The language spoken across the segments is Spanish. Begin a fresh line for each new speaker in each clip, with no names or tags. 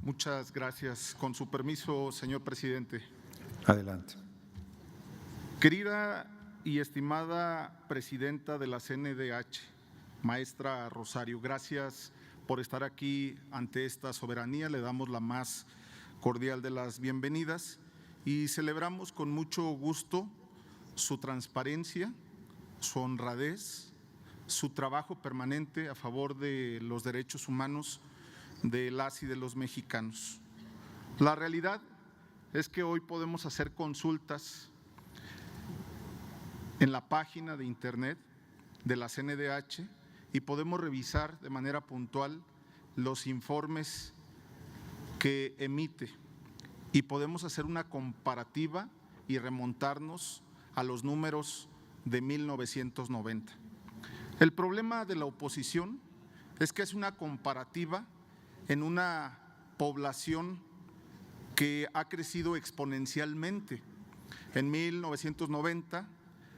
Muchas gracias. Con su permiso, señor presidente.
Adelante.
Querida y estimada presidenta de la CNDH, maestra Rosario, gracias por estar aquí ante esta soberanía. Le damos la más cordial de las bienvenidas y celebramos con mucho gusto su transparencia, su honradez, su trabajo permanente a favor de los derechos humanos de las y de los mexicanos. La realidad es que hoy podemos hacer consultas en la página de internet de la CNDH y podemos revisar de manera puntual los informes que emite y podemos hacer una comparativa y remontarnos a los números de 1990. El problema de la oposición es que es una comparativa en una población que ha crecido exponencialmente. En 1990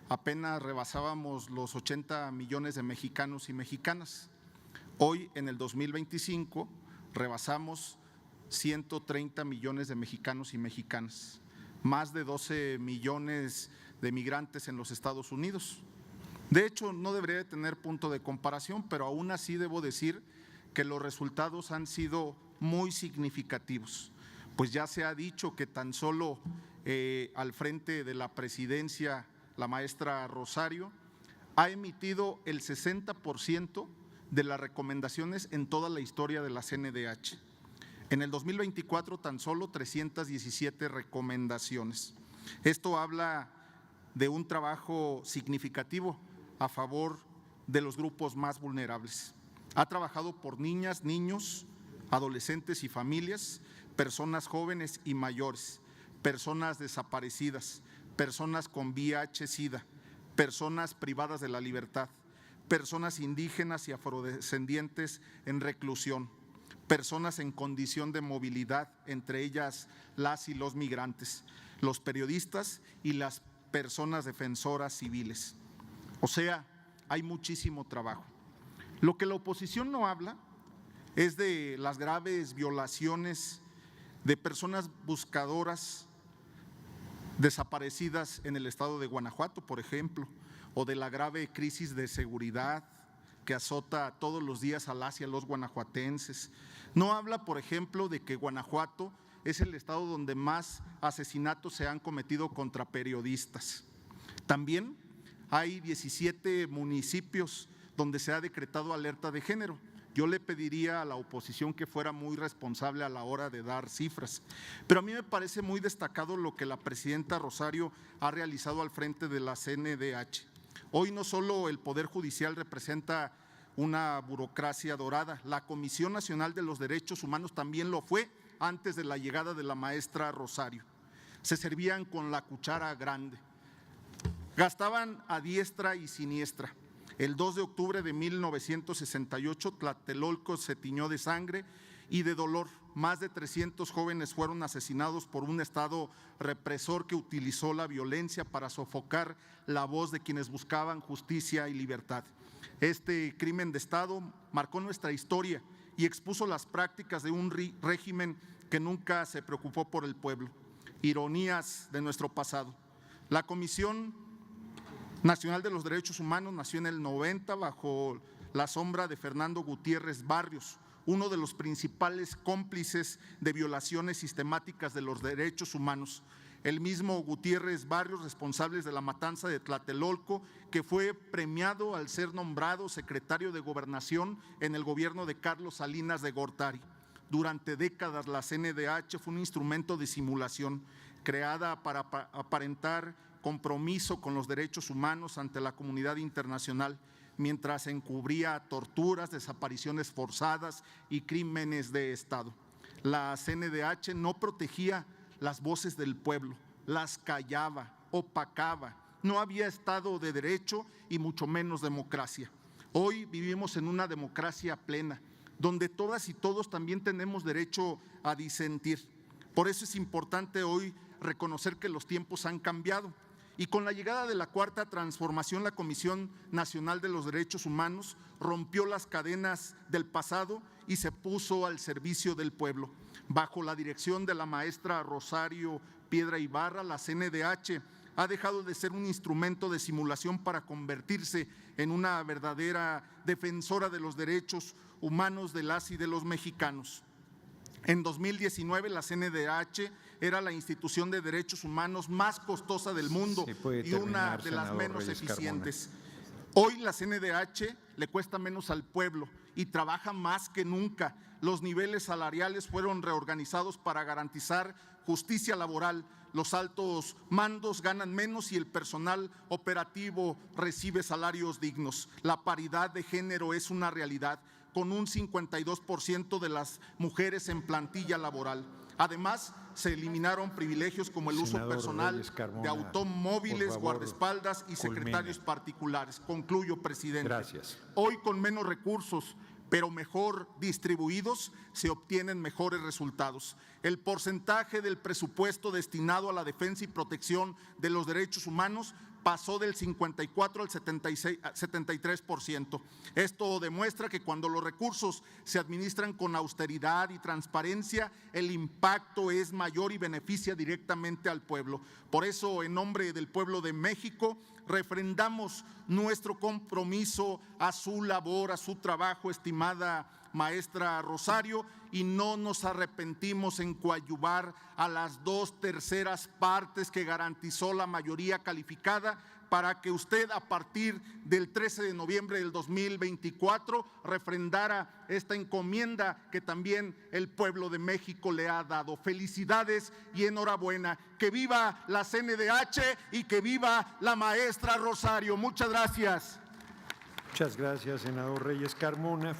apenas rebasábamos los 80 millones de mexicanos y mexicanas. Hoy, en el 2025, rebasamos 130 millones de mexicanos y mexicanas, más de 12 millones de migrantes en los Estados Unidos. De hecho, no debería de tener punto de comparación, pero aún así debo decir que los resultados han sido muy significativos, pues ya se ha dicho que tan solo al frente de la presidencia la maestra Rosario ha emitido el 60% de las recomendaciones en toda la historia de la CNDH. En el 2024 tan solo 317 recomendaciones. Esto habla de un trabajo significativo a favor de los grupos más vulnerables. Ha trabajado por niñas, niños, adolescentes y familias, personas jóvenes y mayores, personas desaparecidas, personas con VIH-Sida, personas privadas de la libertad, personas indígenas y afrodescendientes en reclusión, personas en condición de movilidad, entre ellas las y los migrantes, los periodistas y las personas defensoras civiles. O sea, hay muchísimo trabajo. Lo que la oposición no habla es de las graves violaciones de personas buscadoras desaparecidas en el estado de Guanajuato, por ejemplo, o de la grave crisis de seguridad que azota todos los días a las y a los guanajuatenses. No habla, por ejemplo, de que Guanajuato es el estado donde más asesinatos se han cometido contra periodistas. También hay 17 municipios donde se ha decretado alerta de género. Yo le pediría a la oposición que fuera muy responsable a la hora de dar cifras. Pero a mí me parece muy destacado lo que la presidenta Rosario ha realizado al frente de la CNDH. Hoy no solo el Poder Judicial representa una burocracia dorada, la Comisión Nacional de los Derechos Humanos también lo fue antes de la llegada de la maestra Rosario. Se servían con la cuchara grande, gastaban a diestra y siniestra. El 2 de octubre de 1968, Tlatelolco se tiñó de sangre y de dolor. Más de 300 jóvenes fueron asesinados por un Estado represor que utilizó la violencia para sofocar la voz de quienes buscaban justicia y libertad. Este crimen de Estado marcó nuestra historia y expuso las prácticas de un régimen que nunca se preocupó por el pueblo. Ironías de nuestro pasado. La Comisión Nacional de los Derechos Humanos nació en el 90 bajo la sombra de Fernando Gutiérrez Barrios, uno de los principales cómplices de violaciones sistemáticas de los derechos humanos. El mismo Gutiérrez Barrios, responsable de la matanza de Tlatelolco, que fue premiado al ser nombrado secretario de Gobernación en el gobierno de Carlos Salinas de Gortari. Durante décadas la CNDH fue un instrumento de simulación creada para aparentar compromiso con los derechos humanos ante la comunidad internacional, mientras encubría torturas, desapariciones forzadas y crímenes de Estado. La CNDH no protegía las voces del pueblo, las callaba, opacaba. No había Estado de Derecho y mucho menos democracia. Hoy vivimos en una democracia plena, donde todas y todos también tenemos derecho a disentir. Por eso es importante hoy reconocer que los tiempos han cambiado Y con la llegada de la Cuarta Transformación, la Comisión Nacional de los Derechos Humanos rompió las cadenas del pasado y se puso al servicio del pueblo. Bajo la dirección de la maestra Rosario Piedra Ibarra, la CNDH ha dejado de ser un instrumento de simulación para convertirse en una verdadera defensora de los derechos humanos de las y de los mexicanos. En 2019, la CNDH era la institución de derechos humanos más costosa del mundo y una de las menos eficientes. Hoy la CNDH le cuesta menos al pueblo y trabaja más que nunca. Los niveles salariales fueron reorganizados para garantizar justicia laboral. Los altos mandos ganan menos y el personal operativo recibe salarios dignos. La paridad de género es una realidad, con un 52% de las mujeres en plantilla laboral. Además, se eliminaron privilegios como el uso personal de automóviles, guardaespaldas y secretarios particulares. Concluyo, presidente.
Gracias.
Hoy, con menos recursos, pero mejor distribuidos, se obtienen mejores resultados. El porcentaje del presupuesto destinado a la defensa y protección de los derechos humanos pasó del 54 al 73%. Esto demuestra que cuando los recursos se administran con austeridad y transparencia, el impacto es mayor y beneficia directamente al pueblo. Por eso, en nombre del pueblo de México, refrendamos nuestro compromiso a su labor, a su trabajo, estimada maestra Rosario, y no nos arrepentimos en coadyuvar a las 2/3 partes que garantizó la mayoría calificada para que usted, a partir del 13 de noviembre del 2024, refrendara esta encomienda que también el pueblo de México le ha dado. Felicidades y enhorabuena. Que viva la CNDH y que viva la maestra Rosario. Muchas gracias.
Muchas gracias, senador Reyes Carmona.